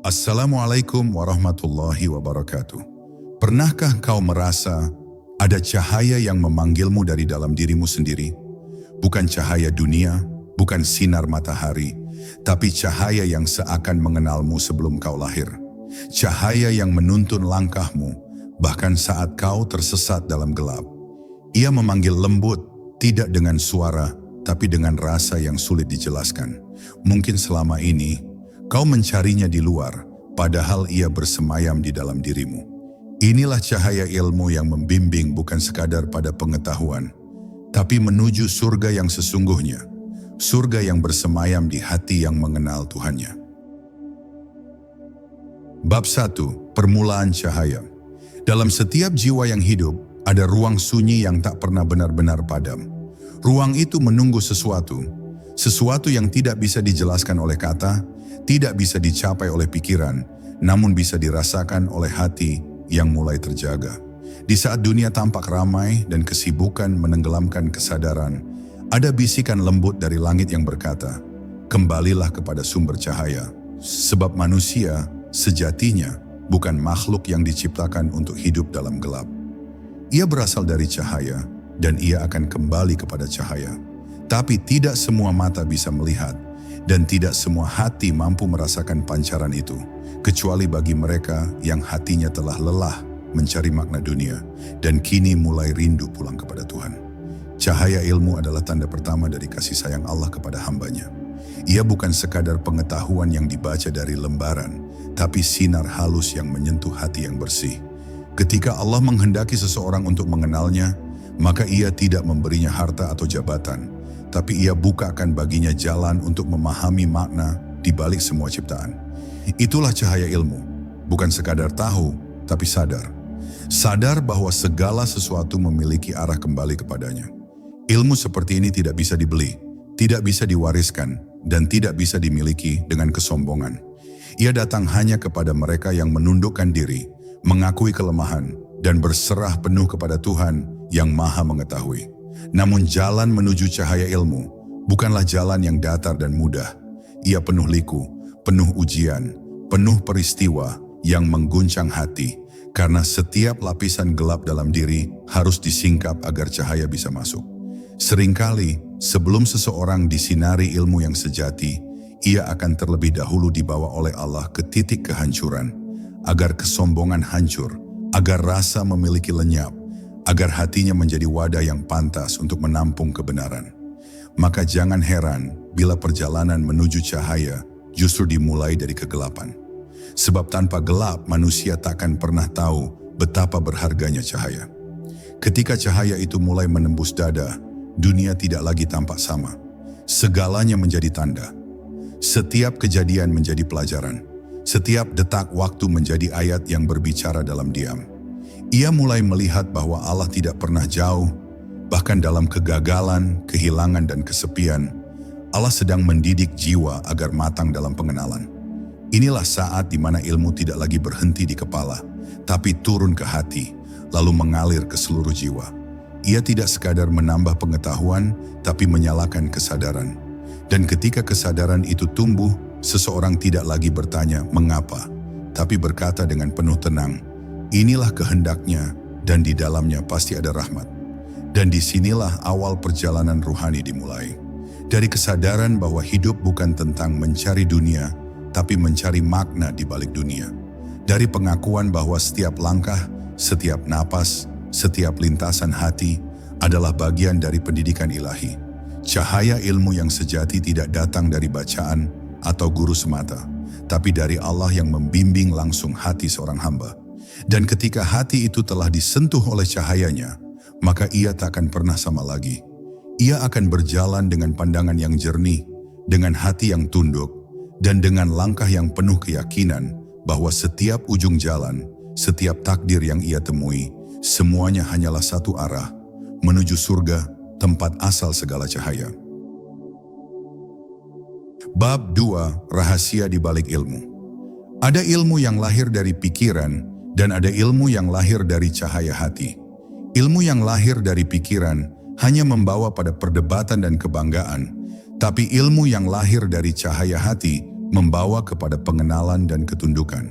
Assalamualaikum warahmatullahi wabarakatuh. Pernahkah kau merasa ada cahaya yang memanggilmu dari dalam dirimu sendiri? Bukan cahaya dunia, bukan sinar matahari, tapi cahaya yang seakan mengenalmu sebelum kau lahir. Cahaya yang menuntun langkahmu, bahkan saat kau tersesat dalam gelap. Ia memanggil lembut, tidak dengan suara, tapi dengan rasa yang sulit dijelaskan. Mungkin selama ini, kau mencarinya di luar, padahal ia bersemayam di dalam dirimu. Inilah cahaya ilmu yang membimbing bukan sekadar pada pengetahuan, tapi menuju surga yang sesungguhnya, surga yang bersemayam di hati yang mengenal Tuhannya. Bab 1. Permulaan cahaya. Dalam setiap jiwa yang hidup, ada ruang sunyi yang tak pernah benar-benar padam. Ruang itu menunggu sesuatu yang tidak bisa dijelaskan oleh kata, tidak bisa dicapai oleh pikiran, namun bisa dirasakan oleh hati yang mulai terjaga. Di saat dunia tampak ramai dan kesibukan menenggelamkan kesadaran, ada bisikan lembut dari langit yang berkata, "Kembalilah kepada sumber cahaya." Sebab manusia sejatinya bukan makhluk yang diciptakan untuk hidup dalam gelap. Ia berasal dari cahaya dan ia akan kembali kepada cahaya. Tapi tidak semua mata bisa melihat dan tidak semua hati mampu merasakan pancaran itu, kecuali bagi mereka yang hatinya telah lelah mencari makna dunia dan kini mulai rindu pulang kepada Tuhan. Cahaya ilmu adalah tanda pertama dari kasih sayang Allah kepada hambanya. Ia bukan sekadar pengetahuan yang dibaca dari lembaran, tapi sinar halus yang menyentuh hati yang bersih. Ketika Allah menghendaki seseorang untuk mengenalnya, maka ia tidak memberinya harta atau jabatan, tapi ia bukakan baginya jalan untuk memahami makna di balik semua ciptaan. Itulah cahaya ilmu, bukan sekadar tahu, tapi sadar. Sadar bahwa segala sesuatu memiliki arah kembali kepadanya. Ilmu seperti ini tidak bisa dibeli, tidak bisa diwariskan, dan tidak bisa dimiliki dengan kesombongan. Ia datang hanya kepada mereka yang menundukkan diri, mengakui kelemahan, dan berserah penuh kepada Tuhan yang Maha Mengetahui. Namun jalan menuju cahaya ilmu bukanlah jalan yang datar dan mudah. Ia penuh liku, penuh ujian, penuh peristiwa yang mengguncang hati, karena setiap lapisan gelap dalam diri harus disingkap agar cahaya bisa masuk. Seringkali, sebelum seseorang disinari ilmu yang sejati, ia akan terlebih dahulu dibawa oleh Allah ke titik kehancuran, agar kesombongan hancur, agar rasa memiliki lenyap, agar hatinya menjadi wadah yang pantas untuk menampung kebenaran. Maka jangan heran bila perjalanan menuju cahaya justru dimulai dari kegelapan. Sebab tanpa gelap manusia takkan pernah tahu betapa berharganya cahaya. Ketika cahaya itu mulai menembus dada, dunia tidak lagi tampak sama. Segalanya menjadi tanda. Setiap kejadian menjadi pelajaran. Setiap detak waktu menjadi ayat yang berbicara dalam diam. Ia mulai melihat bahwa Allah tidak pernah jauh, bahkan dalam kegagalan, kehilangan, dan kesepian, Allah sedang mendidik jiwa agar matang dalam pengenalan. Inilah saat di mana ilmu tidak lagi berhenti di kepala, tapi turun ke hati, lalu mengalir ke seluruh jiwa. Ia tidak sekadar menambah pengetahuan, tapi menyalakan kesadaran. Dan ketika kesadaran itu tumbuh, seseorang tidak lagi bertanya mengapa, tapi berkata dengan penuh tenang, "Inilah kehendaknya dan di dalamnya pasti ada rahmat." Dan disinilah awal perjalanan ruhani dimulai. Dari kesadaran bahwa hidup bukan tentang mencari dunia, tapi mencari makna di balik dunia. Dari pengakuan bahwa setiap langkah, setiap napas, setiap lintasan hati adalah bagian dari pendidikan ilahi. Cahaya ilmu yang sejati tidak datang dari bacaan atau guru semata, tapi dari Allah yang membimbing langsung hati seorang hamba. Dan ketika hati itu telah disentuh oleh cahayanya, maka ia tak akan pernah sama lagi. Ia akan berjalan dengan pandangan yang jernih, dengan hati yang tunduk, dan dengan langkah yang penuh keyakinan bahwa setiap ujung jalan, setiap takdir yang ia temui, semuanya hanyalah satu arah, menuju surga, tempat asal segala cahaya. Bab 2. Rahasia di balik ilmu. Ada ilmu yang lahir dari pikiran, dan ada ilmu yang lahir dari cahaya hati. Ilmu yang lahir dari pikiran hanya membawa pada perdebatan dan kebanggaan, tapi ilmu yang lahir dari cahaya hati membawa kepada pengenalan dan ketundukan.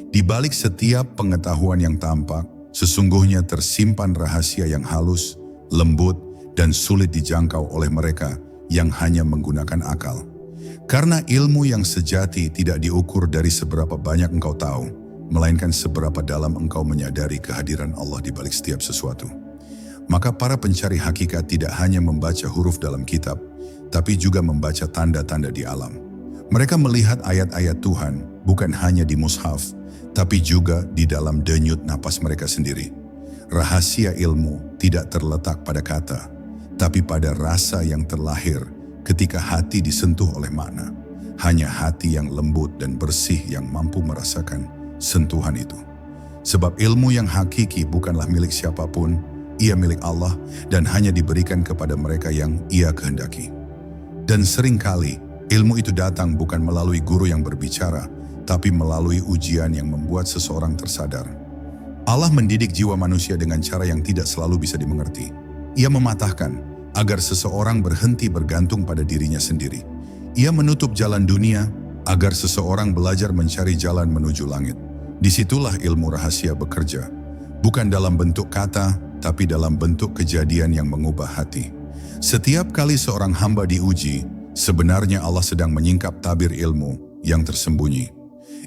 Di balik setiap pengetahuan yang tampak, sesungguhnya tersimpan rahasia yang halus, lembut, dan sulit dijangkau oleh mereka yang hanya menggunakan akal. Karena ilmu yang sejati tidak diukur dari seberapa banyak engkau tahu, melainkan seberapa dalam engkau menyadari kehadiran Allah di balik setiap sesuatu. Maka para pencari hakikat tidak hanya membaca huruf dalam kitab, tapi juga membaca tanda-tanda di alam. Mereka melihat ayat-ayat Tuhan bukan hanya di mushaf, tapi juga di dalam denyut napas mereka sendiri. Rahasia ilmu tidak terletak pada kata, tapi pada rasa yang terlahir ketika hati disentuh oleh makna. Hanya hati yang lembut dan bersih yang mampu merasakan sentuhan itu. Sebab ilmu yang hakiki bukanlah milik siapapun, ia milik Allah dan hanya diberikan kepada mereka yang ia kehendaki. Dan seringkali ilmu itu datang bukan melalui guru yang berbicara, tapi melalui ujian yang membuat seseorang tersadar. Allah mendidik jiwa manusia dengan cara yang tidak selalu bisa dimengerti. Ia mematahkan agar seseorang berhenti bergantung pada dirinya sendiri. Ia menutup jalan dunia agar seseorang belajar mencari jalan menuju langit. Disitulah ilmu rahasia bekerja, bukan dalam bentuk kata, tapi dalam bentuk kejadian yang mengubah hati. Setiap kali seorang hamba diuji, sebenarnya Allah sedang menyingkap tabir ilmu yang tersembunyi.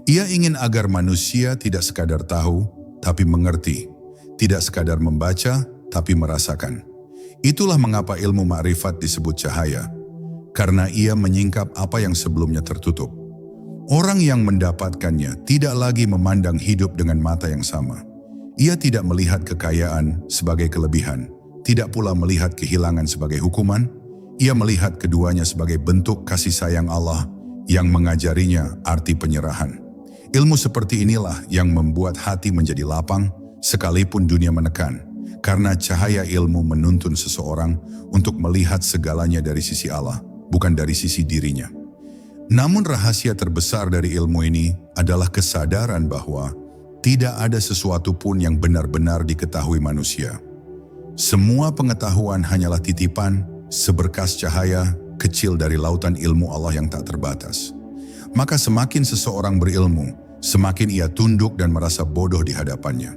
Ia ingin agar manusia tidak sekadar tahu, tapi mengerti. Tidak sekadar membaca, tapi merasakan. Itulah mengapa ilmu ma'rifat disebut cahaya, karena ia menyingkap apa yang sebelumnya tertutup. Orang yang mendapatkannya tidak lagi memandang hidup dengan mata yang sama. Ia tidak melihat kekayaan sebagai kelebihan, tidak pula melihat kehilangan sebagai hukuman. Ia melihat keduanya sebagai bentuk kasih sayang Allah yang mengajarinya arti penyerahan. Ilmu seperti inilah yang membuat hati menjadi lapang sekalipun dunia menekan, karena cahaya ilmu menuntun seseorang untuk melihat segalanya dari sisi Allah, bukan dari sisi dirinya. Namun rahasia terbesar dari ilmu ini adalah kesadaran bahwa tidak ada sesuatu pun yang benar-benar diketahui manusia. Semua pengetahuan hanyalah titipan, seberkas cahaya kecil dari lautan ilmu Allah yang tak terbatas. Maka semakin seseorang berilmu, semakin ia tunduk dan merasa bodoh di hadapannya.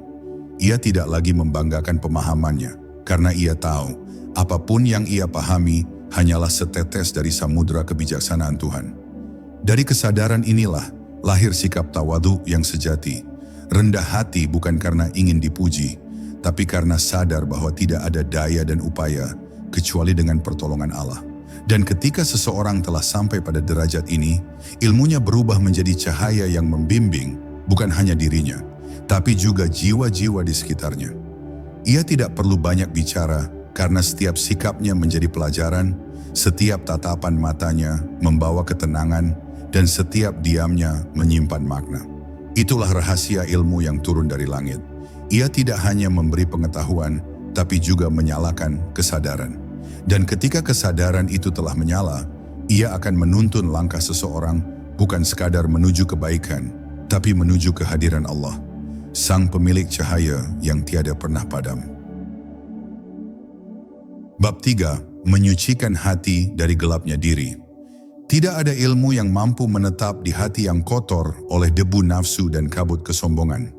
Ia tidak lagi membanggakan pemahamannya, karena ia tahu apapun yang ia pahami hanyalah setetes dari samudera kebijaksanaan Tuhan. Dari kesadaran inilah lahir sikap tawadhu yang sejati. Rendah hati bukan karena ingin dipuji, tapi karena sadar bahwa tidak ada daya dan upaya kecuali dengan pertolongan Allah. Dan ketika seseorang telah sampai pada derajat ini, ilmunya berubah menjadi cahaya yang membimbing bukan hanya dirinya, tapi juga jiwa-jiwa di sekitarnya. Ia tidak perlu banyak bicara karena setiap sikapnya menjadi pelajaran, setiap tatapan matanya membawa ketenangan, dan setiap diamnya menyimpan makna. Itulah rahasia ilmu yang turun dari langit. Ia tidak hanya memberi pengetahuan, tapi juga menyalakan kesadaran. Dan ketika kesadaran itu telah menyala, ia akan menuntun langkah seseorang bukan sekadar menuju kebaikan, tapi menuju kehadiran Allah, Sang Pemilik cahaya yang tiada pernah padam. Bab 3. Menyucikan hati dari gelapnya diri. Tidak ada ilmu yang mampu menetap di hati yang kotor oleh debu nafsu dan kabut kesombongan.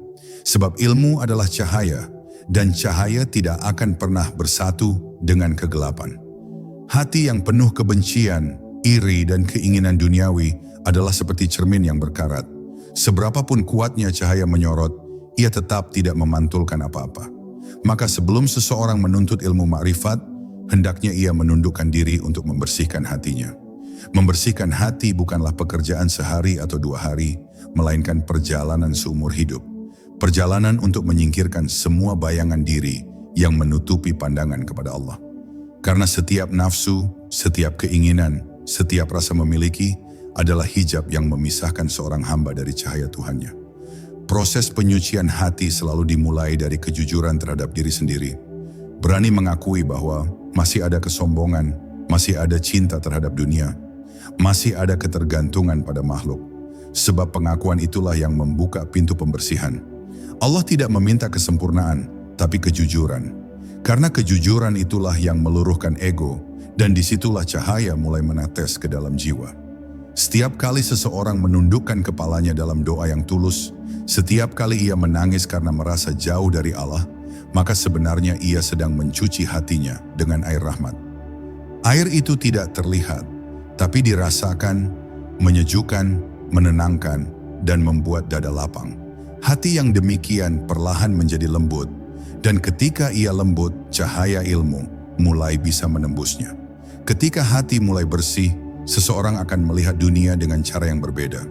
Sebab ilmu adalah cahaya, dan cahaya tidak akan pernah bersatu dengan kegelapan. Hati yang penuh kebencian, iri, dan keinginan duniawi adalah seperti cermin yang berkarat. Seberapapun kuatnya cahaya menyorot, ia tetap tidak memantulkan apa-apa. Maka sebelum seseorang menuntut ilmu makrifat, hendaknya ia menundukkan diri untuk membersihkan hatinya. Membersihkan hati bukanlah pekerjaan sehari atau 2 hari, melainkan perjalanan seumur hidup. Perjalanan untuk menyingkirkan semua bayangan diri yang menutupi pandangan kepada Allah. Karena setiap nafsu, setiap keinginan, setiap rasa memiliki adalah hijab yang memisahkan seorang hamba dari cahaya Tuhannya. Proses penyucian hati selalu dimulai dari kejujuran terhadap diri sendiri. Berani mengakui bahwa masih ada kesombongan, masih ada cinta terhadap dunia, masih ada ketergantungan pada makhluk. Sebab pengakuan itulah yang membuka pintu pembersihan. Allah tidak meminta kesempurnaan, tapi kejujuran. Karena kejujuran itulah yang meluruhkan ego, dan disitulah cahaya mulai menetes ke dalam jiwa. Setiap kali seseorang menundukkan kepalanya dalam doa yang tulus, setiap kali ia menangis karena merasa jauh dari Allah, maka sebenarnya ia sedang mencuci hatinya dengan air rahmat. Air itu tidak terlihat, tapi dirasakan, menyejukkan, menenangkan, dan membuat dada lapang. Hati yang demikian perlahan menjadi lembut, dan ketika ia lembut, cahaya ilmu mulai bisa menembusnya. Ketika hati mulai bersih, seseorang akan melihat dunia dengan cara yang berbeda.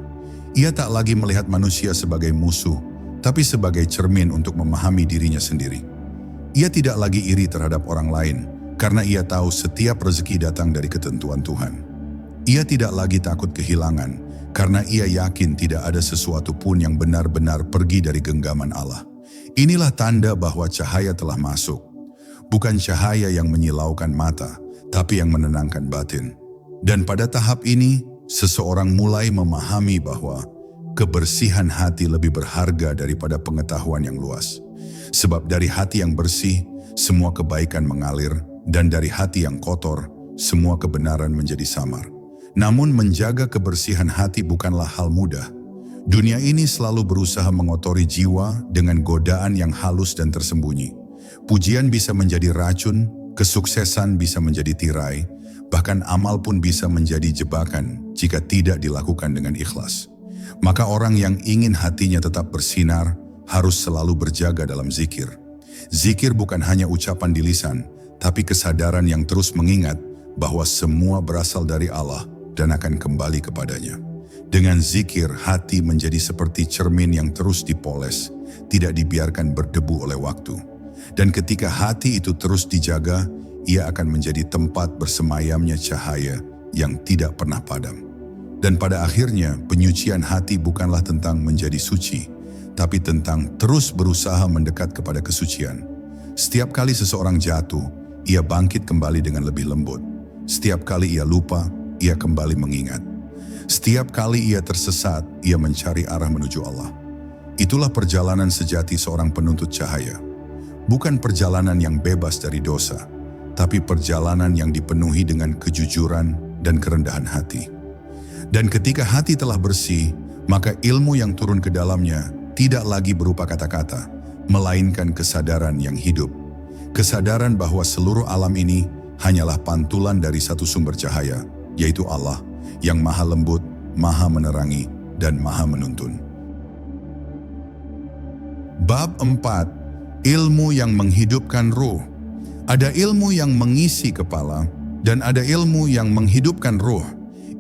Ia tak lagi melihat manusia sebagai musuh, tapi sebagai cermin untuk memahami dirinya sendiri. Ia tidak lagi iri terhadap orang lain, karena ia tahu setiap rezeki datang dari ketentuan Tuhan. Ia tidak lagi takut kehilangan, karena ia yakin tidak ada sesuatu pun yang benar-benar pergi dari genggaman Allah. Inilah tanda bahwa cahaya telah masuk. Bukan cahaya yang menyilaukan mata, tapi yang menenangkan batin. Dan pada tahap ini, seseorang mulai memahami bahwa kebersihan hati lebih berharga daripada pengetahuan yang luas. Sebab dari hati yang bersih, semua kebaikan mengalir, dan dari hati yang kotor, semua kebenaran menjadi samar. Namun menjaga kebersihan hati bukanlah hal mudah. Dunia ini selalu berusaha mengotori jiwa dengan godaan yang halus dan tersembunyi. Pujian bisa menjadi racun, kesuksesan bisa menjadi tirai, bahkan amal pun bisa menjadi jebakan jika tidak dilakukan dengan ikhlas. Maka orang yang ingin hatinya tetap bersinar harus selalu berjaga dalam zikir. Zikir bukan hanya ucapan di lisan, tapi kesadaran yang terus mengingat bahwa semua berasal dari Allah dan akan kembali kepadanya. Dengan zikir, hati menjadi seperti cermin yang terus dipoles, tidak dibiarkan berdebu oleh waktu. Dan ketika hati itu terus dijaga, ia akan menjadi tempat bersemayamnya cahaya yang tidak pernah padam. Dan pada akhirnya, penyucian hati bukanlah tentang menjadi suci, tapi tentang terus berusaha mendekat kepada kesucian. Setiap kali seseorang jatuh, ia bangkit kembali dengan lebih lembut. Setiap kali ia lupa, ia kembali mengingat. Setiap kali ia tersesat, ia mencari arah menuju Allah. Itulah perjalanan sejati seorang penuntut cahaya. Bukan perjalanan yang bebas dari dosa, tapi perjalanan yang dipenuhi dengan kejujuran dan kerendahan hati. Dan ketika hati telah bersih, maka ilmu yang turun ke dalamnya tidak lagi berupa kata-kata, melainkan kesadaran yang hidup. Kesadaran bahwa seluruh alam ini hanyalah pantulan dari satu sumber cahaya, yaitu Allah, yang maha lembut, maha menerangi, dan maha menuntun. Bab 4. Ilmu yang menghidupkan ruh. Ada ilmu yang mengisi kepala, dan ada ilmu yang menghidupkan ruh.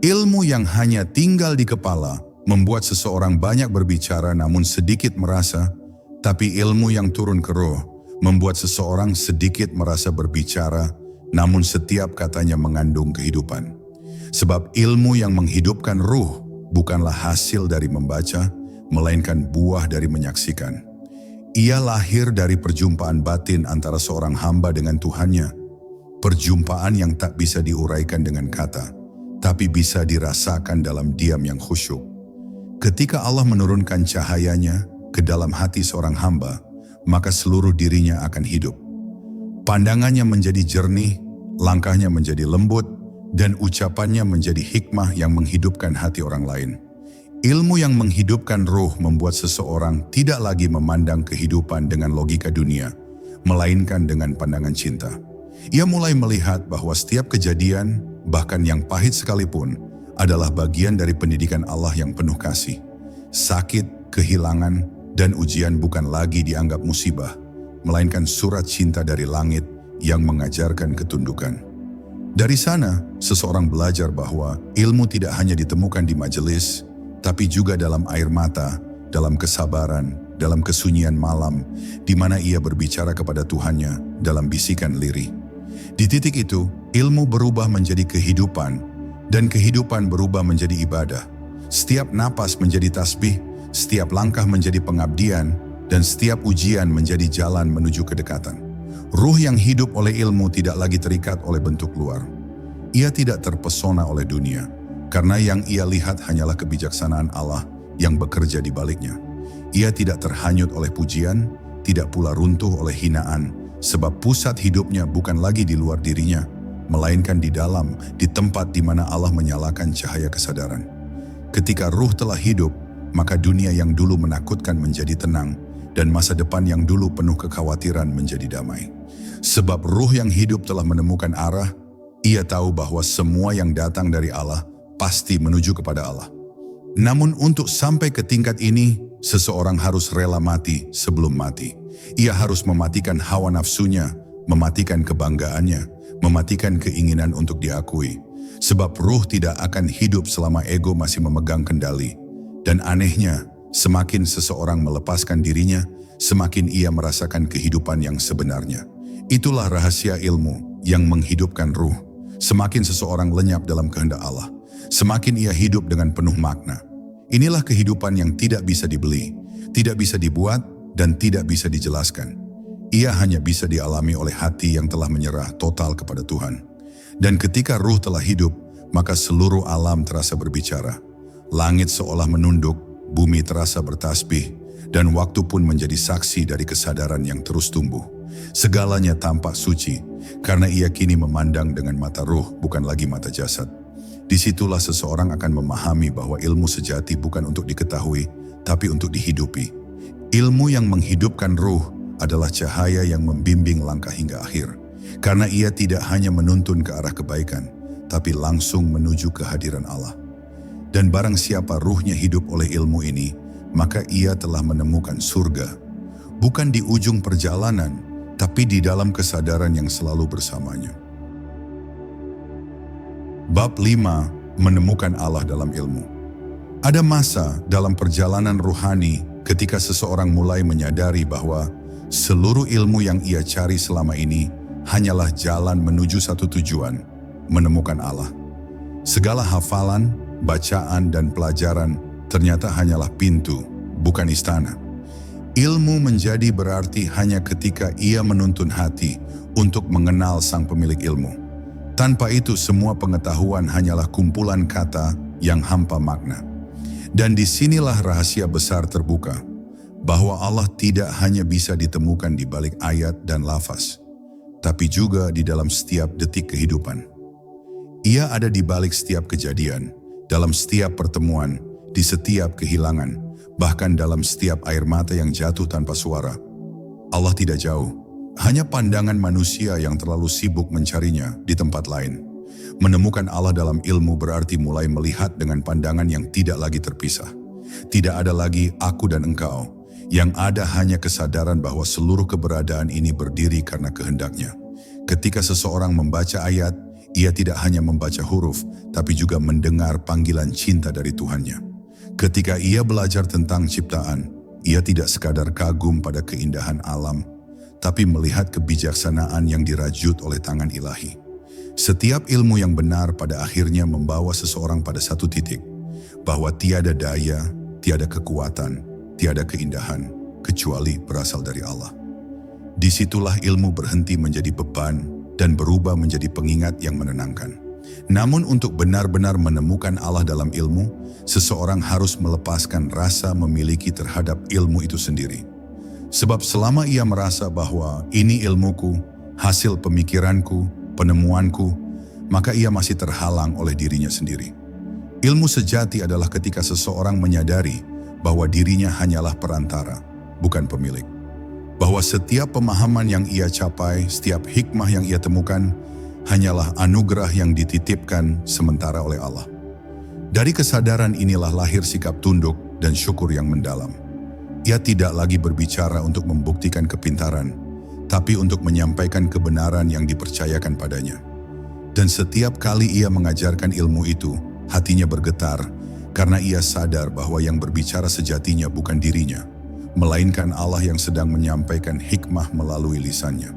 Ilmu yang hanya tinggal di kepala membuat seseorang banyak berbicara namun sedikit merasa, tapi ilmu yang turun ke ruh membuat seseorang sedikit merasa berbicara, namun setiap katanya mengandung kehidupan. Sebab ilmu yang menghidupkan ruh bukanlah hasil dari membaca, melainkan buah dari menyaksikan. Ia lahir dari perjumpaan batin antara seorang hamba dengan Tuhannya. Perjumpaan yang tak bisa diuraikan dengan kata, tapi bisa dirasakan dalam diam yang khusyuk. Ketika Allah menurunkan cahayanya ke dalam hati seorang hamba, maka seluruh dirinya akan hidup. Pandangannya menjadi jernih, langkahnya menjadi lembut, dan ucapannya menjadi hikmah yang menghidupkan hati orang lain. Ilmu yang menghidupkan ruh membuat seseorang tidak lagi memandang kehidupan dengan logika dunia, melainkan dengan pandangan cinta. Ia mulai melihat bahwa setiap kejadian, bahkan yang pahit sekalipun, adalah bagian dari pendidikan Allah yang penuh kasih. Sakit, kehilangan, dan ujian bukan lagi dianggap musibah, melainkan surat cinta dari langit yang mengajarkan ketundukan. Dari sana, seseorang belajar bahwa ilmu tidak hanya ditemukan di majelis, tapi juga dalam air mata, dalam kesabaran, dalam kesunyian malam, di mana ia berbicara kepada Tuhannya dalam bisikan lirih. Di titik itu, ilmu berubah menjadi kehidupan, dan kehidupan berubah menjadi ibadah. Setiap napas menjadi tasbih, setiap langkah menjadi pengabdian, dan setiap ujian menjadi jalan menuju kedekatan. Ruh yang hidup oleh ilmu tidak lagi terikat oleh bentuk luar. Ia tidak terpesona oleh dunia, karena yang ia lihat hanyalah kebijaksanaan Allah yang bekerja di baliknya. Ia tidak terhanyut oleh pujian, tidak pula runtuh oleh hinaan, sebab pusat hidupnya bukan lagi di luar dirinya, melainkan di dalam, di tempat di mana Allah menyalakan cahaya kesadaran. Ketika ruh telah hidup, maka dunia yang dulu menakutkan menjadi tenang, dan masa depan yang dulu penuh kekhawatiran menjadi damai. Sebab ruh yang hidup telah menemukan arah, ia tahu bahwa semua yang datang dari Allah pasti menuju kepada Allah. Namun untuk sampai ke tingkat ini, seseorang harus rela mati sebelum mati. Ia harus mematikan hawa nafsunya, mematikan kebanggaannya, mematikan keinginan untuk diakui. Sebab ruh tidak akan hidup selama ego masih memegang kendali. Dan anehnya, semakin seseorang melepaskan dirinya, semakin ia merasakan kehidupan yang sebenarnya. Itulah rahasia ilmu yang menghidupkan ruh. Semakin seseorang lenyap dalam kehendak Allah, semakin ia hidup dengan penuh makna. Inilah kehidupan yang tidak bisa dibeli, tidak bisa dibuat, dan tidak bisa dijelaskan. Ia hanya bisa dialami oleh hati yang telah menyerah total kepada Tuhan. Dan ketika ruh telah hidup, maka seluruh alam terasa berbicara. Langit seolah menunduk, bumi terasa bertasbih, dan waktu pun menjadi saksi dari kesadaran yang terus tumbuh. Segalanya tampak suci, karena ia kini memandang dengan mata ruh, bukan lagi mata jasad. Disitulah seseorang akan memahami bahwa ilmu sejati bukan untuk diketahui, tapi untuk dihidupi. Ilmu yang menghidupkan ruh adalah cahaya yang membimbing langkah hingga akhir, karena ia tidak hanya menuntun ke arah kebaikan, tapi langsung menuju kehadiran Allah. Dan barang siapa ruhnya hidup oleh ilmu ini, maka ia telah menemukan surga. Bukan di ujung perjalanan, tapi di dalam kesadaran yang selalu bersamanya. Bab 5. Menemukan Allah dalam ilmu. Ada masa dalam perjalanan ruhani ketika seseorang mulai menyadari bahwa seluruh ilmu yang ia cari selama ini hanyalah jalan menuju satu tujuan, menemukan Allah. Segala hafalan, bacaan, dan pelajaran ternyata hanyalah pintu, bukan istana. Ilmu menjadi berarti hanya ketika ia menuntun hati untuk mengenal sang pemilik ilmu. Tanpa itu semua pengetahuan hanyalah kumpulan kata yang hampa makna. Dan disinilah rahasia besar terbuka, bahwa Allah tidak hanya bisa ditemukan di balik ayat dan lafaz, tapi juga di dalam setiap detik kehidupan. Ia ada di balik setiap kejadian, dalam setiap pertemuan, di setiap kehilangan, bahkan dalam setiap air mata yang jatuh tanpa suara. Allah tidak jauh, hanya pandangan manusia yang terlalu sibuk mencarinya di tempat lain. Menemukan Allah dalam ilmu berarti mulai melihat dengan pandangan yang tidak lagi terpisah. Tidak ada lagi aku dan engkau, yang ada hanya kesadaran bahwa seluruh keberadaan ini berdiri karena kehendaknya. Ketika seseorang membaca ayat, ia tidak hanya membaca huruf, tapi juga mendengar panggilan cinta dari Tuhannya. Ketika ia belajar tentang ciptaan, ia tidak sekadar kagum pada keindahan alam, tapi melihat kebijaksanaan yang dirajut oleh tangan ilahi. Setiap ilmu yang benar pada akhirnya membawa seseorang pada satu titik, bahwa tiada daya, tiada kekuatan, tiada keindahan, kecuali berasal dari Allah. Disitulah ilmu berhenti menjadi beban dan berubah menjadi pengingat yang menenangkan. Namun untuk benar-benar menemukan Allah dalam ilmu, seseorang harus melepaskan rasa memiliki terhadap ilmu itu sendiri. Sebab selama ia merasa bahwa ini ilmuku, hasil pemikiranku, penemuanku, maka ia masih terhalang oleh dirinya sendiri. Ilmu sejati adalah ketika seseorang menyadari bahwa dirinya hanyalah perantara, bukan pemilik. Bahwa setiap pemahaman yang ia capai, setiap hikmah yang ia temukan, hanyalah anugerah yang dititipkan sementara oleh Allah. Dari kesadaran inilah lahir sikap tunduk dan syukur yang mendalam. Ia tidak lagi berbicara untuk membuktikan kepintaran, tapi untuk menyampaikan kebenaran yang dipercayakan padanya. Dan setiap kali ia mengajarkan ilmu itu, hatinya bergetar, karena ia sadar bahwa yang berbicara sejatinya bukan dirinya, melainkan Allah yang sedang menyampaikan hikmah melalui lisannya.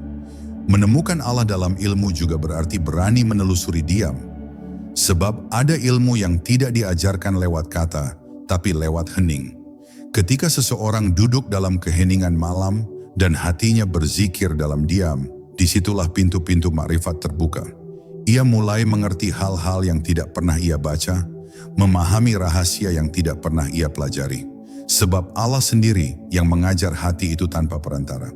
Menemukan Allah dalam ilmu juga berarti berani menelusuri diam. Sebab ada ilmu yang tidak diajarkan lewat kata, tapi lewat hening. Ketika seseorang duduk dalam keheningan malam dan hatinya berzikir dalam diam, disitulah pintu-pintu makrifat terbuka. Ia mulai mengerti hal-hal yang tidak pernah ia baca, memahami rahasia yang tidak pernah ia pelajari. Sebab Allah sendiri yang mengajar hati itu tanpa perantara.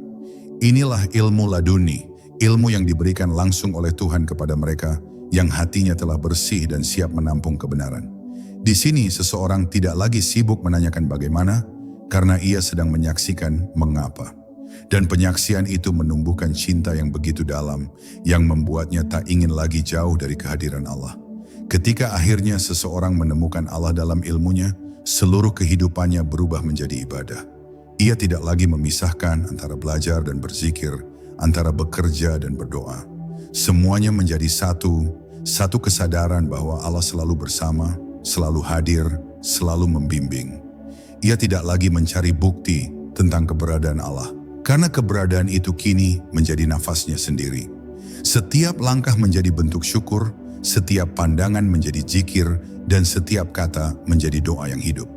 Inilah ilmu laduni, ilmu yang diberikan langsung oleh Tuhan kepada mereka yang hatinya telah bersih dan siap menampung kebenaran. Di sini seseorang tidak lagi sibuk menanyakan bagaimana, karena ia sedang menyaksikan mengapa. Dan penyaksian itu menumbuhkan cinta yang begitu dalam, yang membuatnya tak ingin lagi jauh dari kehadiran Allah. Ketika akhirnya seseorang menemukan Allah dalam ilmunya, seluruh kehidupannya berubah menjadi ibadah. Ia tidak lagi memisahkan antara belajar dan berzikir, antara bekerja dan berdoa. Semuanya menjadi satu kesadaran bahwa Allah selalu bersama, selalu hadir, selalu membimbing. Ia tidak lagi mencari bukti tentang keberadaan Allah, karena keberadaan itu kini menjadi nafasnya sendiri. Setiap langkah menjadi bentuk syukur, setiap pandangan menjadi zikir, dan setiap kata menjadi doa yang hidup.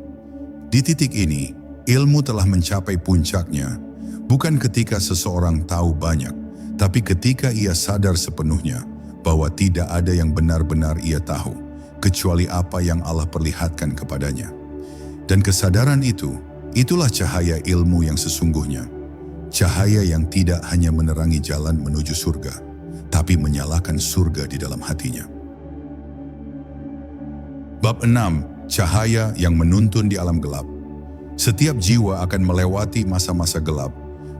Di titik ini, ilmu telah mencapai puncaknya, bukan ketika seseorang tahu banyak, tapi ketika ia sadar sepenuhnya bahwa tidak ada yang benar-benar ia tahu, kecuali apa yang Allah perlihatkan kepadanya. Dan kesadaran itu, itulah cahaya ilmu yang sesungguhnya. Cahaya yang tidak hanya menerangi jalan menuju surga, tapi menyalakan surga di dalam hatinya. Bab 6. Cahaya yang menuntun di alam gelap. Setiap jiwa akan melewati masa-masa gelap,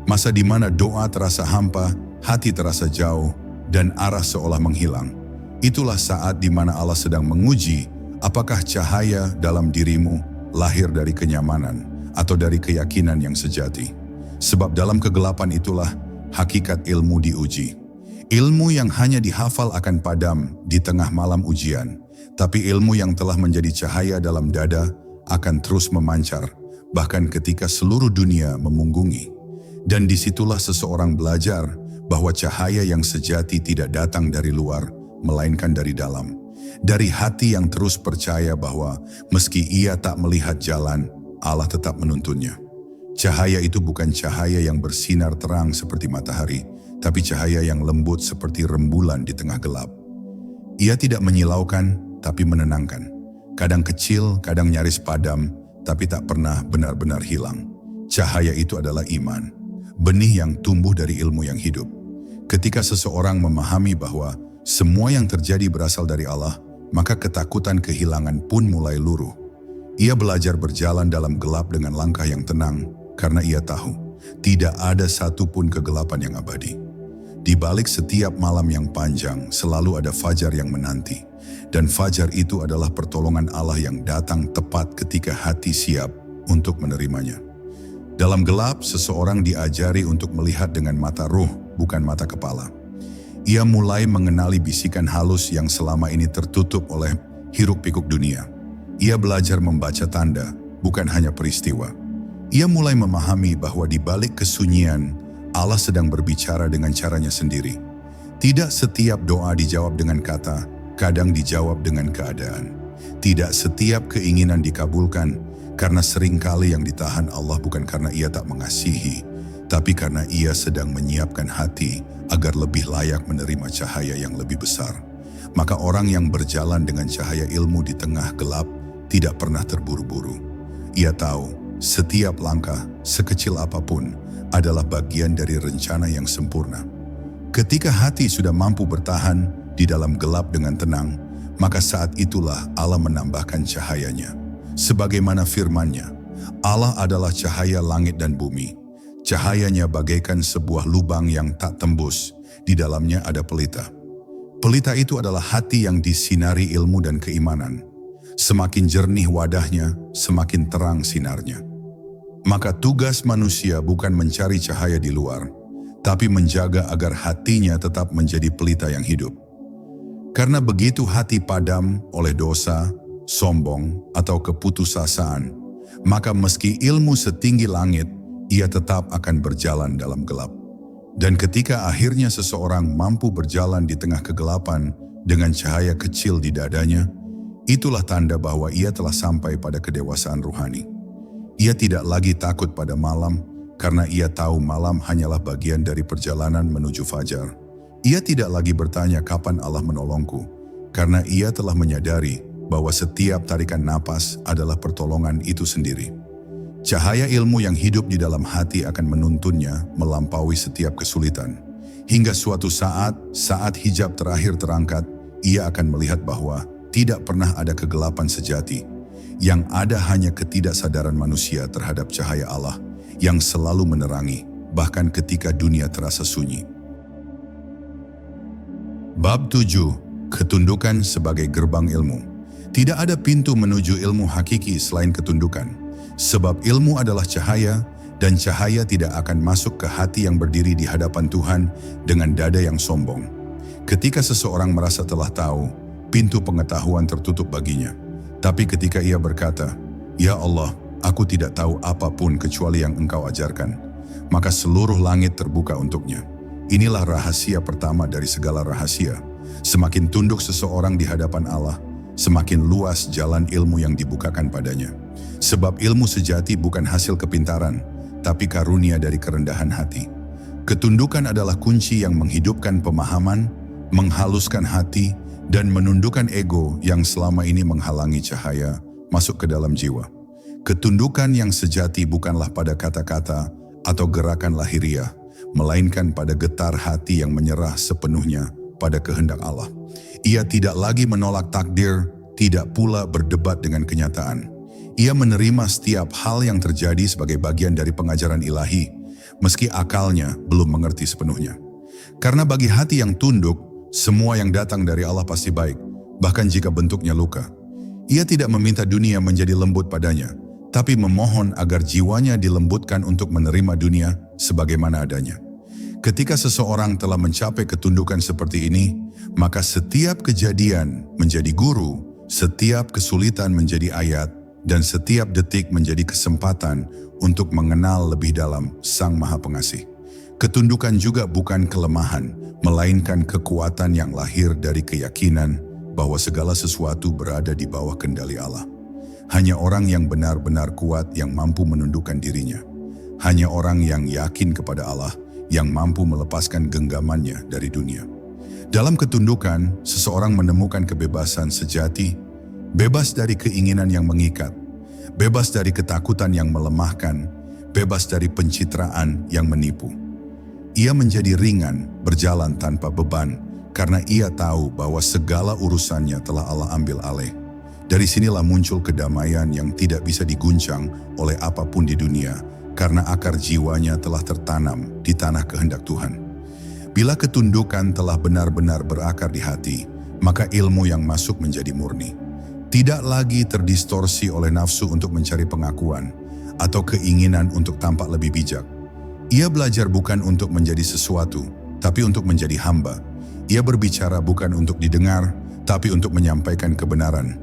masa di mana doa terasa hampa, hati terasa jauh, dan arah seolah menghilang. Itulah saat di mana Allah sedang menguji apakah cahaya dalam dirimu lahir dari kenyamanan atau dari keyakinan yang sejati. Sebab dalam kegelapan itulah hakikat ilmu diuji. Ilmu yang hanya dihafal akan padam di tengah malam ujian, tapi ilmu yang telah menjadi cahaya dalam dada akan terus memancar, bahkan ketika seluruh dunia memunggungi. Dan disitulah seseorang belajar bahwa cahaya yang sejati tidak datang dari luar, melainkan dari dalam. Dari hati yang terus percaya bahwa meski ia tak melihat jalan, Allah tetap menuntunnya. Cahaya itu bukan cahaya yang bersinar terang seperti matahari, tapi cahaya yang lembut seperti rembulan di tengah gelap. Ia tidak menyilaukan, tapi menenangkan. Kadang kecil, kadang nyaris padam, tapi tak pernah benar-benar hilang. Cahaya itu adalah iman, benih yang tumbuh dari ilmu yang hidup. Ketika seseorang memahami bahwa semua yang terjadi berasal dari Allah, maka ketakutan kehilangan pun mulai luruh. Ia belajar berjalan dalam gelap dengan langkah yang tenang, karena ia tahu tidak ada satupun kegelapan yang abadi. Di balik setiap malam yang panjang, selalu ada fajar yang menanti. Dan fajar itu adalah pertolongan Allah yang datang tepat ketika hati siap untuk menerimanya. Dalam gelap, seseorang diajari untuk melihat dengan mata ruh, bukan mata kepala. Ia mulai mengenali bisikan halus yang selama ini tertutup oleh hiruk-pikuk dunia. Ia belajar membaca tanda, bukan hanya peristiwa. Ia mulai memahami bahwa di balik kesunyian, Allah sedang berbicara dengan caranya sendiri. Tidak setiap doa dijawab dengan kata, kadang dijawab dengan keadaan. Tidak setiap keinginan dikabulkan, karena seringkali yang ditahan Allah bukan karena ia tak mengasihi, tapi karena ia sedang menyiapkan hati agar lebih layak menerima cahaya yang lebih besar. Maka orang yang berjalan dengan cahaya ilmu di tengah gelap tidak pernah terburu-buru. Ia tahu setiap langkah, sekecil apapun, adalah bagian dari rencana yang sempurna. Ketika hati sudah mampu bertahan di dalam gelap dengan tenang, maka saat itulah Allah menambahkan cahayanya. Sebagaimana firman-Nya, Allah adalah cahaya langit dan bumi. Cahayanya bagaikan sebuah lubang yang tak tembus, di dalamnya ada pelita. Pelita itu adalah hati yang disinari ilmu dan keimanan. Semakin jernih wadahnya, semakin terang sinarnya. Maka tugas manusia bukan mencari cahaya di luar, tapi menjaga agar hatinya tetap menjadi pelita yang hidup. Karena begitu hati padam oleh dosa, sombong, atau keputusasaan, maka meski ilmu setinggi langit, ia tetap akan berjalan dalam gelap. Dan ketika akhirnya seseorang mampu berjalan di tengah kegelapan dengan cahaya kecil di dadanya, itulah tanda bahwa ia telah sampai pada kedewasaan ruhani. Ia tidak lagi takut pada malam, karena ia tahu malam hanyalah bagian dari perjalanan menuju fajar. Ia tidak lagi bertanya kapan Allah menolongku, karena ia telah menyadari bahwa setiap tarikan napas adalah pertolongan itu sendiri. Cahaya ilmu yang hidup di dalam hati akan menuntunnya melampaui setiap kesulitan. Hingga suatu saat hijab terakhir terangkat, ia akan melihat bahwa tidak pernah ada kegelapan sejati. Yang ada hanya ketidaksadaran manusia terhadap cahaya Allah yang selalu menerangi, bahkan ketika dunia terasa sunyi. Bab 7. Ketundukan sebagai gerbang ilmu. Tidak ada pintu menuju ilmu hakiki selain ketundukan, sebab ilmu adalah cahaya, dan cahaya tidak akan masuk ke hati yang berdiri di hadapan Tuhan dengan dada yang sombong. Ketika seseorang merasa telah tahu, pintu pengetahuan tertutup baginya. Tapi ketika ia berkata, "Ya Allah, aku tidak tahu apapun kecuali yang Engkau ajarkan," maka seluruh langit terbuka untuknya. Inilah rahasia pertama dari segala rahasia. Semakin tunduk seseorang di hadapan Allah, semakin luas jalan ilmu yang dibukakan padanya. Sebab ilmu sejati bukan hasil kepintaran, tapi karunia dari kerendahan hati. Ketundukan adalah kunci yang menghidupkan pemahaman, menghaluskan hati, dan menundukkan ego yang selama ini menghalangi cahaya masuk ke dalam jiwa. Ketundukan yang sejati bukanlah pada kata-kata atau gerakan lahiriah, melainkan pada getar hati yang menyerah sepenuhnya pada kehendak Allah. Ia tidak lagi menolak takdir, tidak pula berdebat dengan kenyataan. Ia menerima setiap hal yang terjadi sebagai bagian dari pengajaran ilahi, meski akalnya belum mengerti sepenuhnya. Karena bagi hati yang tunduk, semua yang datang dari Allah pasti baik, bahkan jika bentuknya luka. Ia tidak meminta dunia menjadi lembut padanya, tapi memohon agar jiwanya dilembutkan untuk menerima dunia sebagaimana adanya. Ketika seseorang telah mencapai ketundukan seperti ini, maka setiap kejadian menjadi guru, setiap kesulitan menjadi ayat, dan setiap detik menjadi kesempatan untuk mengenal lebih dalam Sang Maha Pengasih. Ketundukan juga bukan kelemahan, melainkan kekuatan yang lahir dari keyakinan bahwa segala sesuatu berada di bawah kendali Allah. Hanya orang yang benar-benar kuat yang mampu menundukkan dirinya. Hanya orang yang yakin kepada Allah yang mampu melepaskan genggamannya dari dunia. Dalam ketundukan, seseorang menemukan kebebasan sejati, bebas dari keinginan yang mengikat, bebas dari ketakutan yang melemahkan, bebas dari pencitraan yang menipu. Ia menjadi ringan, berjalan tanpa beban, karena ia tahu bahwa segala urusannya telah Allah ambil alih. Dari sinilah muncul kedamaian yang tidak bisa diguncang oleh apapun di dunia, karena akar jiwanya telah tertanam di tanah kehendak Tuhan. Bila ketundukan telah benar-benar berakar di hati, maka ilmu yang masuk menjadi murni. Tidak lagi terdistorsi oleh nafsu untuk mencari pengakuan atau keinginan untuk tampak lebih bijak. Ia belajar bukan untuk menjadi sesuatu, tapi untuk menjadi hamba. Ia berbicara bukan untuk didengar, tapi untuk menyampaikan kebenaran.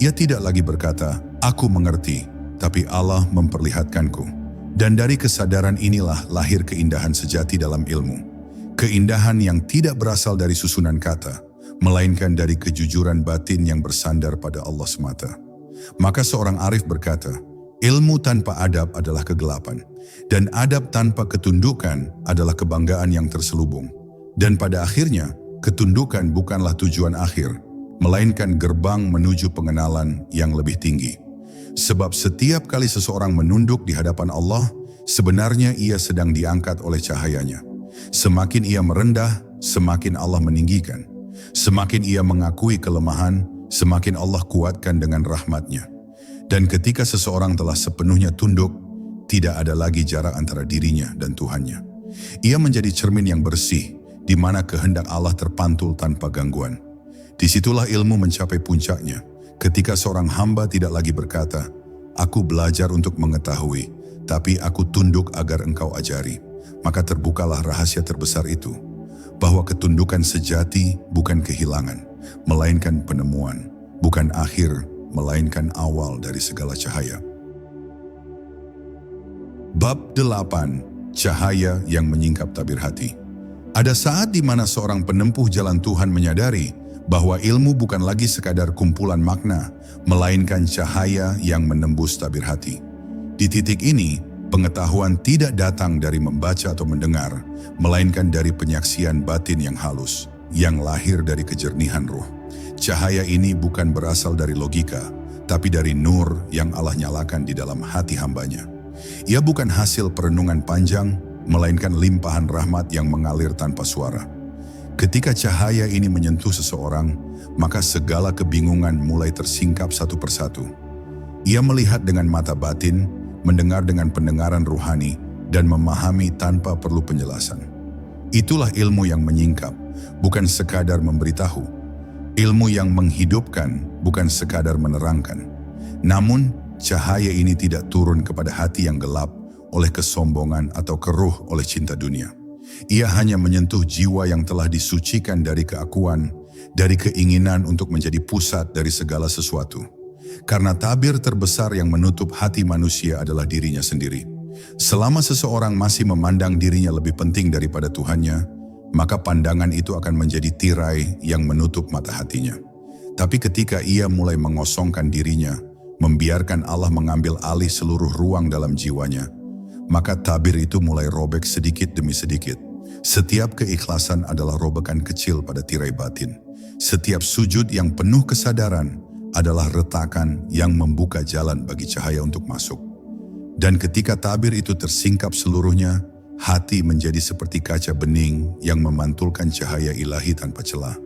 Ia tidak lagi berkata, "Aku mengerti," tapi Allah memperlihatkanku. Dan dari kesadaran inilah lahir keindahan sejati dalam ilmu. Keindahan yang tidak berasal dari susunan kata, melainkan dari kejujuran batin yang bersandar pada Allah semata. Maka seorang arif berkata, ilmu tanpa adab adalah kegelapan, dan adab tanpa ketundukan adalah kebanggaan yang terselubung. Dan pada akhirnya, ketundukan bukanlah tujuan akhir, melainkan gerbang menuju pengenalan yang lebih tinggi. Sebab setiap kali seseorang menunduk di hadapan Allah, sebenarnya ia sedang diangkat oleh cahayanya. Semakin ia merendah, semakin Allah meninggikan. Semakin ia mengakui kelemahan, semakin Allah kuatkan dengan rahmat-Nya. Dan ketika seseorang telah sepenuhnya tunduk, tidak ada lagi jarak antara dirinya dan Tuhannya. Ia menjadi cermin yang bersih, di mana kehendak Allah terpantul tanpa gangguan. Disitulah ilmu mencapai puncaknya, ketika seorang hamba tidak lagi berkata, "Aku belajar untuk mengetahui, tapi aku tunduk agar Engkau ajari." Maka terbukalah rahasia terbesar itu, bahwa ketundukan sejati bukan kehilangan, melainkan penemuan, bukan akhir, melainkan awal dari segala cahaya. Bab 8. Cahaya yang menyingkap tabir hati. Ada saat di mana seorang penempuh jalan Tuhan menyadari bahwa ilmu bukan lagi sekadar kumpulan makna, melainkan cahaya yang menembus tabir hati. Di titik ini, pengetahuan tidak datang dari membaca atau mendengar, melainkan dari penyaksian batin yang halus, yang lahir dari kejernihan ruh. Cahaya ini bukan berasal dari logika, tapi dari nur yang Allah nyalakan di dalam hati hambanya. Ia bukan hasil perenungan panjang, melainkan limpahan rahmat yang mengalir tanpa suara. Ketika cahaya ini menyentuh seseorang, maka segala kebingungan mulai tersingkap satu persatu. Ia melihat dengan mata batin, mendengar dengan pendengaran ruhani, dan memahami tanpa perlu penjelasan. Itulah ilmu yang menyingkap, bukan sekadar memberitahu. Ilmu yang menghidupkan, bukan sekadar menerangkan. Namun, cahaya ini tidak turun kepada hati yang gelap oleh kesombongan atau keruh oleh cinta dunia. Ia hanya menyentuh jiwa yang telah disucikan dari keakuan, dari keinginan untuk menjadi pusat dari segala sesuatu. Karena tabir terbesar yang menutup hati manusia adalah dirinya sendiri. Selama seseorang masih memandang dirinya lebih penting daripada Tuhannya, maka pandangan itu akan menjadi tirai yang menutup mata hatinya. Tapi ketika ia mulai mengosongkan dirinya, membiarkan Allah mengambil alih seluruh ruang dalam jiwanya, maka tabir itu mulai robek sedikit demi sedikit. Setiap keikhlasan adalah robekan kecil pada tirai batin. Setiap sujud yang penuh kesadaran adalah retakan yang membuka jalan bagi cahaya untuk masuk. Dan ketika tabir itu tersingkap seluruhnya, hati menjadi seperti kaca bening yang memantulkan cahaya ilahi tanpa celah.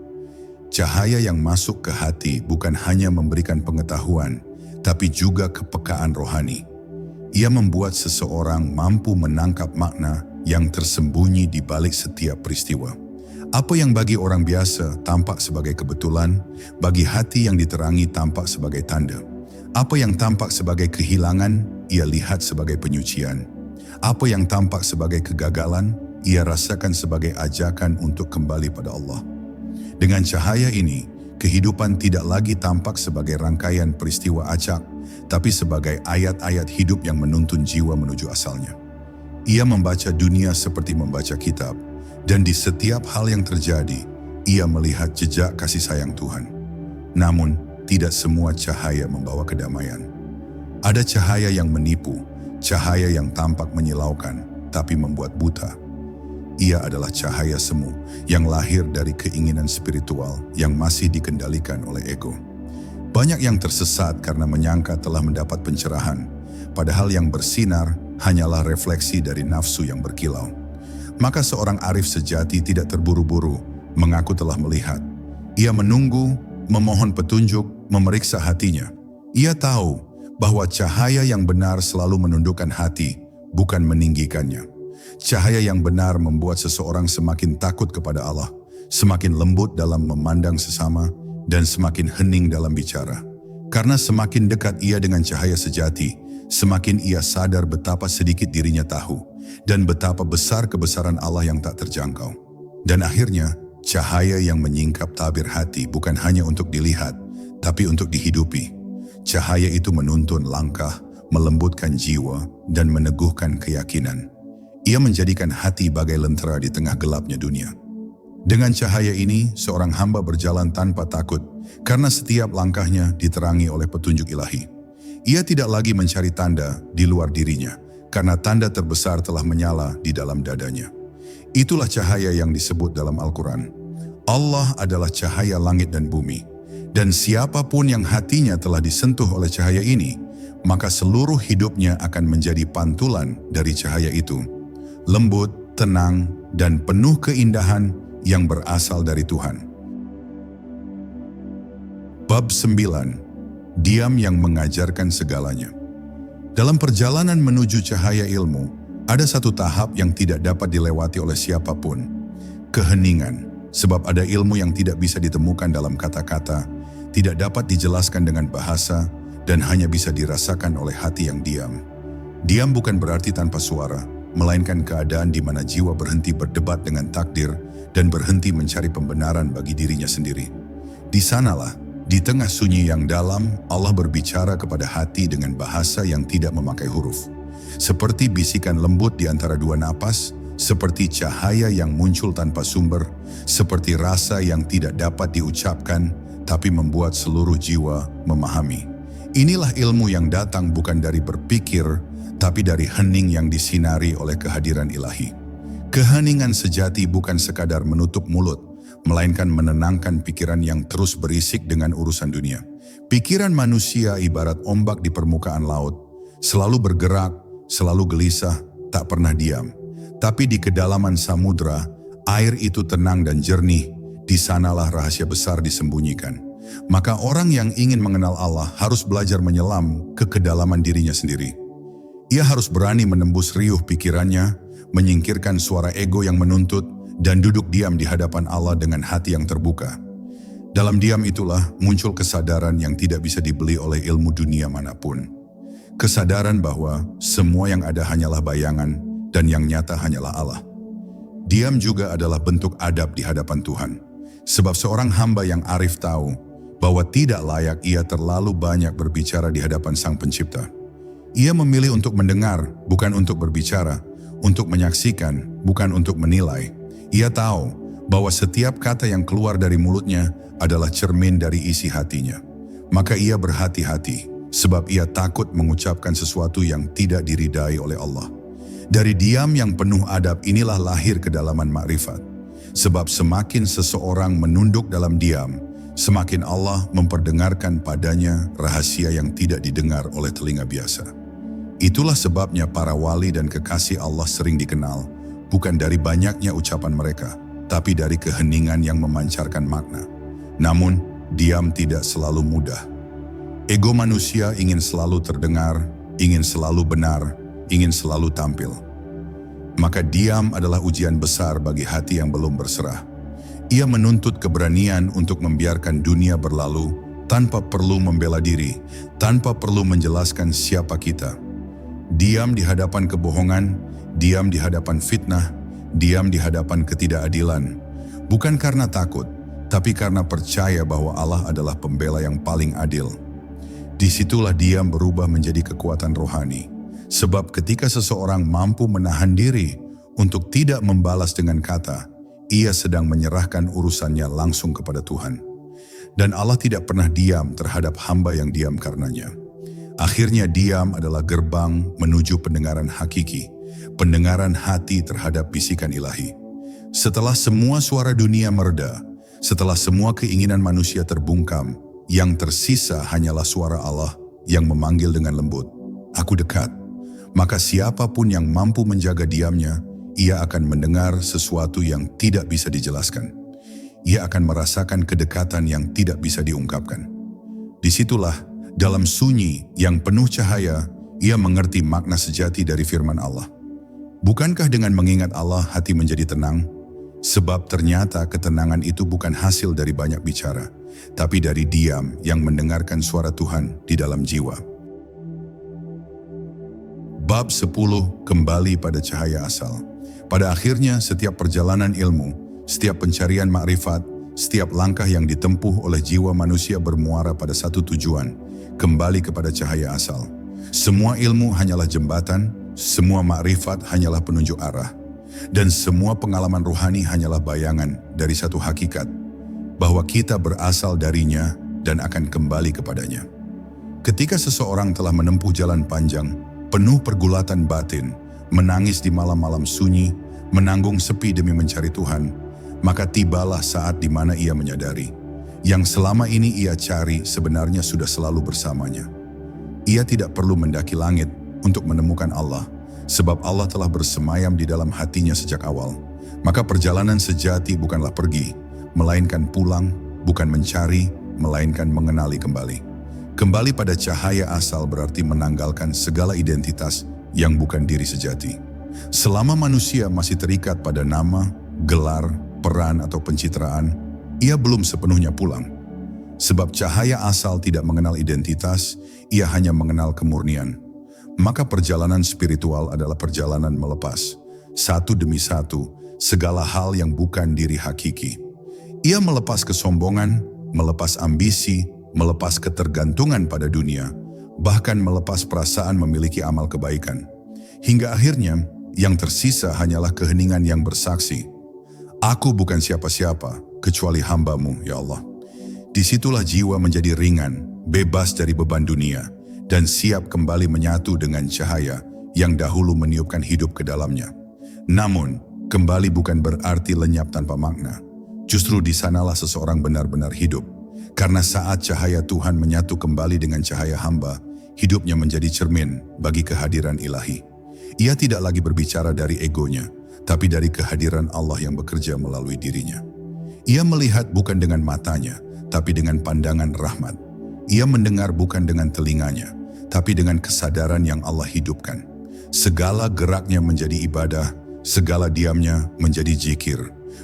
Cahaya yang masuk ke hati bukan hanya memberikan pengetahuan, tapi juga kepekaan rohani. Ia membuat seseorang mampu menangkap makna yang tersembunyi di balik setiap peristiwa. Apa yang bagi orang biasa tampak sebagai kebetulan, bagi hati yang diterangi tampak sebagai tanda. Apa yang tampak sebagai kehilangan, ia lihat sebagai penyucian. Apa yang tampak sebagai kegagalan, ia rasakan sebagai ajakan untuk kembali pada Allah. Dengan cahaya ini, kehidupan tidak lagi tampak sebagai rangkaian peristiwa acak, tapi sebagai ayat-ayat hidup yang menuntun jiwa menuju asalnya. Ia membaca dunia seperti membaca kitab, dan di setiap hal yang terjadi, ia melihat jejak kasih sayang Tuhan. Namun, tidak semua cahaya membawa kedamaian. Ada cahaya yang menipu, cahaya yang tampak menyilaukan, tapi membuat buta. Ia adalah cahaya semu yang lahir dari keinginan spiritual yang masih dikendalikan oleh ego. Banyak yang tersesat karena menyangka telah mendapat pencerahan, padahal yang bersinar hanyalah refleksi dari nafsu yang berkilau. Maka seorang arif sejati tidak terburu-buru mengaku telah melihat. Ia menunggu, memohon petunjuk, memeriksa hatinya. Ia tahu bahwa cahaya yang benar selalu menundukkan hati, bukan meninggikannya. Cahaya yang benar membuat seseorang semakin takut kepada Allah, semakin lembut dalam memandang sesama, dan semakin hening dalam bicara. Karena semakin dekat ia dengan cahaya sejati, semakin ia sadar betapa sedikit dirinya tahu, dan betapa besar kebesaran Allah yang tak terjangkau. Dan akhirnya, cahaya yang menyingkap tabir hati bukan hanya untuk dilihat, tapi untuk dihidupi. Cahaya itu menuntun langkah, melembutkan jiwa, dan meneguhkan keyakinan. Ia menjadikan hati bagai lentera di tengah gelapnya dunia. Dengan cahaya ini, seorang hamba berjalan tanpa takut, karena setiap langkahnya diterangi oleh petunjuk ilahi. Ia tidak lagi mencari tanda di luar dirinya, karena tanda terbesar telah menyala di dalam dadanya. Itulah cahaya yang disebut dalam Al-Quran. Allah adalah cahaya langit dan bumi. Dan siapapun yang hatinya telah disentuh oleh cahaya ini, maka seluruh hidupnya akan menjadi pantulan dari cahaya itu. Lembut, tenang, dan penuh keindahan yang berasal dari Tuhan. Bab 9. Diam yang mengajarkan segalanya. Dalam perjalanan menuju cahaya ilmu, ada satu tahap yang tidak dapat dilewati oleh siapapun. Keheningan, sebab ada ilmu yang tidak bisa ditemukan dalam kata-kata, tidak dapat dijelaskan dengan bahasa, dan hanya bisa dirasakan oleh hati yang diam. Diam bukan berarti tanpa suara, melainkan keadaan di mana jiwa berhenti berdebat dengan takdir dan berhenti mencari pembenaran bagi dirinya sendiri. Di sanalah, di tengah sunyi yang dalam, Allah berbicara kepada hati dengan bahasa yang tidak memakai huruf. Seperti bisikan lembut di antara dua napas, seperti cahaya yang muncul tanpa sumber, seperti rasa yang tidak dapat diucapkan, tapi membuat seluruh jiwa memahami. Inilah ilmu yang datang bukan dari berpikir, tapi dari hening yang disinari oleh kehadiran ilahi. Keheningan sejati bukan sekadar menutup mulut, melainkan menenangkan pikiran yang terus berisik dengan urusan dunia. Pikiran manusia ibarat ombak di permukaan laut, selalu bergerak, selalu gelisah, tak pernah diam. Tapi di kedalaman samudra, air itu tenang dan jernih, di sanalah rahasia besar disembunyikan. Maka orang yang ingin mengenal Allah harus belajar menyelam ke kedalaman dirinya sendiri. Ia harus berani menembus riuh pikirannya, menyingkirkan suara ego yang menuntut, dan duduk diam di hadapan Allah dengan hati yang terbuka. Dalam diam itulah muncul kesadaran yang tidak bisa dibeli oleh ilmu dunia manapun. Kesadaran bahwa semua yang ada hanyalah bayangan dan yang nyata hanyalah Allah. Diam juga adalah bentuk adab di hadapan Tuhan. Sebab seorang hamba yang arif tahu bahwa tidak layak ia terlalu banyak berbicara di hadapan Sang Pencipta. Ia memilih untuk mendengar, bukan untuk berbicara, untuk menyaksikan, bukan untuk menilai. Ia tahu bahwa setiap kata yang keluar dari mulutnya adalah cermin dari isi hatinya. Maka ia berhati-hati, sebab ia takut mengucapkan sesuatu yang tidak diridai oleh Allah. Dari diam yang penuh adab inilah lahir kedalaman makrifat. Sebab semakin seseorang menunduk dalam diam, semakin Allah memperdengarkan padanya rahasia yang tidak didengar oleh telinga biasa. Itulah sebabnya para wali dan kekasih Allah sering dikenal, bukan dari banyaknya ucapan mereka, tapi dari keheningan yang memancarkan makna. Namun, diam tidak selalu mudah. Ego manusia ingin selalu terdengar, ingin selalu benar, ingin selalu tampil. Maka diam adalah ujian besar bagi hati yang belum berserah. Ia menuntut keberanian untuk membiarkan dunia berlalu tanpa perlu membela diri, tanpa perlu menjelaskan siapa kita. Diam di hadapan kebohongan, diam di hadapan fitnah, diam di hadapan ketidakadilan. Bukan karena takut, tapi karena percaya bahwa Allah adalah pembela yang paling adil. Disitulah diam berubah menjadi kekuatan rohani. Sebab ketika seseorang mampu menahan diri untuk tidak membalas dengan kata, ia sedang menyerahkan urusannya langsung kepada Tuhan. Dan Allah tidak pernah diam terhadap hamba yang diam karenanya. Akhirnya diam adalah gerbang menuju pendengaran hakiki, pendengaran hati terhadap bisikan ilahi. Setelah semua suara dunia mereda, setelah semua keinginan manusia terbungkam, yang tersisa hanyalah suara Allah yang memanggil dengan lembut, "Aku dekat." Maka siapapun yang mampu menjaga diamnya, ia akan mendengar sesuatu yang tidak bisa dijelaskan. Ia akan merasakan kedekatan yang tidak bisa diungkapkan. Disitulah, dalam sunyi yang penuh cahaya, ia mengerti makna sejati dari firman Allah. Bukankah dengan mengingat Allah hati menjadi tenang? Sebab ternyata ketenangan itu bukan hasil dari banyak bicara, tapi dari diam yang mendengarkan suara Tuhan di dalam jiwa. Bab 10, kembali pada cahaya asal. Pada akhirnya setiap perjalanan ilmu, setiap pencarian makrifat, setiap langkah yang ditempuh oleh jiwa manusia bermuara pada satu tujuan, kembali kepada cahaya asal. Semua ilmu hanyalah jembatan, semua makrifat hanyalah penunjuk arah, dan semua pengalaman rohani hanyalah bayangan dari satu hakikat, bahwa kita berasal darinya dan akan kembali kepadanya. Ketika seseorang telah menempuh jalan panjang, penuh pergulatan batin, menangis di malam-malam sunyi, menanggung sepi demi mencari Tuhan, maka tibalah saat di mana ia menyadari, yang selama ini ia cari sebenarnya sudah selalu bersamanya. Ia tidak perlu mendaki langit untuk menemukan Allah, sebab Allah telah bersemayam di dalam hatinya sejak awal. Maka perjalanan sejati bukanlah pergi, melainkan pulang, bukan mencari, melainkan mengenali kembali. Kembali pada cahaya asal berarti menanggalkan segala identitas yang bukan diri sejati. Selama manusia masih terikat pada nama, gelar, peran atau pencitraan, ia belum sepenuhnya pulang. Sebab cahaya asal tidak mengenal identitas, ia hanya mengenal kemurnian. Maka perjalanan spiritual adalah perjalanan melepas, satu demi satu, segala hal yang bukan diri hakiki. Ia melepas kesombongan, melepas ambisi, melepas ketergantungan pada dunia, bahkan melepas perasaan memiliki amal kebaikan. Hingga akhirnya, yang tersisa hanyalah keheningan yang bersaksi, "Aku bukan siapa-siapa, kecuali hamba-Mu, ya Allah." Disitulah jiwa menjadi ringan, bebas dari beban dunia, dan siap kembali menyatu dengan cahaya yang dahulu meniupkan hidup ke dalamnya. Namun, kembali bukan berarti lenyap tanpa makna. Justru di sanalah seseorang benar-benar hidup. Karena saat cahaya Tuhan menyatu kembali dengan cahaya hamba, hidupnya menjadi cermin bagi kehadiran ilahi. Ia tidak lagi berbicara dari egonya, tapi dari kehadiran Allah yang bekerja melalui dirinya. Ia melihat bukan dengan matanya, tapi dengan pandangan rahmat. Ia mendengar bukan dengan telinganya, tapi dengan kesadaran yang Allah hidupkan. Segala geraknya menjadi ibadah, segala diamnya menjadi zikir.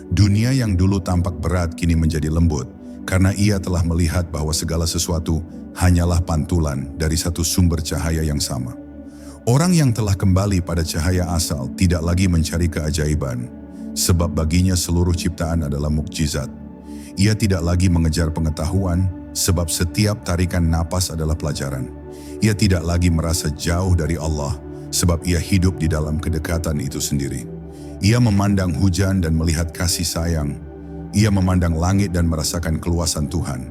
Dunia yang dulu tampak berat kini menjadi lembut, karena ia telah melihat bahwa segala sesuatu hanyalah pantulan dari satu sumber cahaya yang sama. Orang yang telah kembali pada cahaya asal tidak lagi mencari keajaiban, sebab baginya seluruh ciptaan adalah mukjizat. Ia tidak lagi mengejar pengetahuan, sebab setiap tarikan napas adalah pelajaran. Ia tidak lagi merasa jauh dari Allah, sebab ia hidup di dalam kedekatan itu sendiri. Ia memandang hujan dan melihat kasih sayang. Ia memandang langit dan merasakan keluasan Tuhan.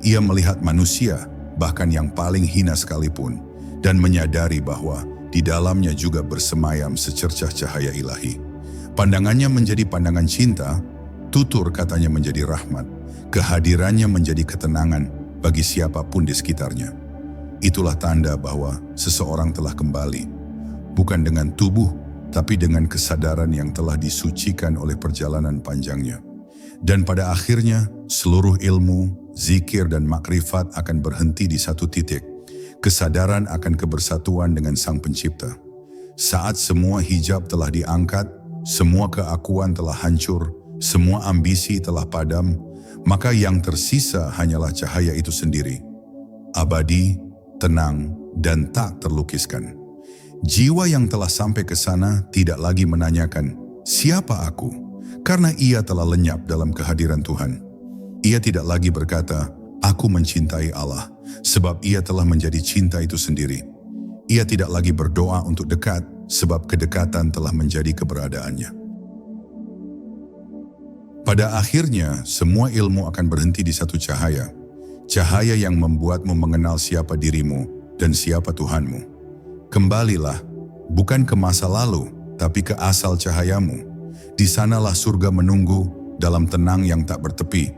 Ia melihat manusia, bahkan yang paling hina sekalipun, dan menyadari bahwa di dalamnya juga bersemayam secercah cahaya ilahi. Pandangannya menjadi pandangan cinta, tutur katanya menjadi rahmat, kehadirannya menjadi ketenangan bagi siapapun di sekitarnya. Itulah tanda bahwa seseorang telah kembali, bukan dengan tubuh, tapi dengan kesadaran yang telah disucikan oleh perjalanan panjangnya. Dan pada akhirnya, seluruh ilmu, zikir dan makrifat akan berhenti di satu titik, kesadaran akan kebersatuan dengan Sang Pencipta. Saat semua hijab telah diangkat, semua keakuan telah hancur, semua ambisi telah padam, maka yang tersisa hanyalah cahaya itu sendiri, abadi, tenang, dan tak terlukiskan. Jiwa yang telah sampai ke sana tidak lagi menanyakan, "Siapa aku?" Karena ia telah lenyap dalam kehadiran Tuhan. Ia tidak lagi berkata, "Aku mencintai Allah," sebab ia telah menjadi cinta itu sendiri. Ia tidak lagi berdoa untuk dekat, sebab kedekatan telah menjadi keberadaannya. Pada akhirnya, semua ilmu akan berhenti di satu cahaya. Cahaya yang membuatmu mengenal siapa dirimu dan siapa Tuhanmu. Kembalilah, bukan ke masa lalu, tapi ke asal cahayamu. Di sanalah surga menunggu dalam tenang yang tak bertepi,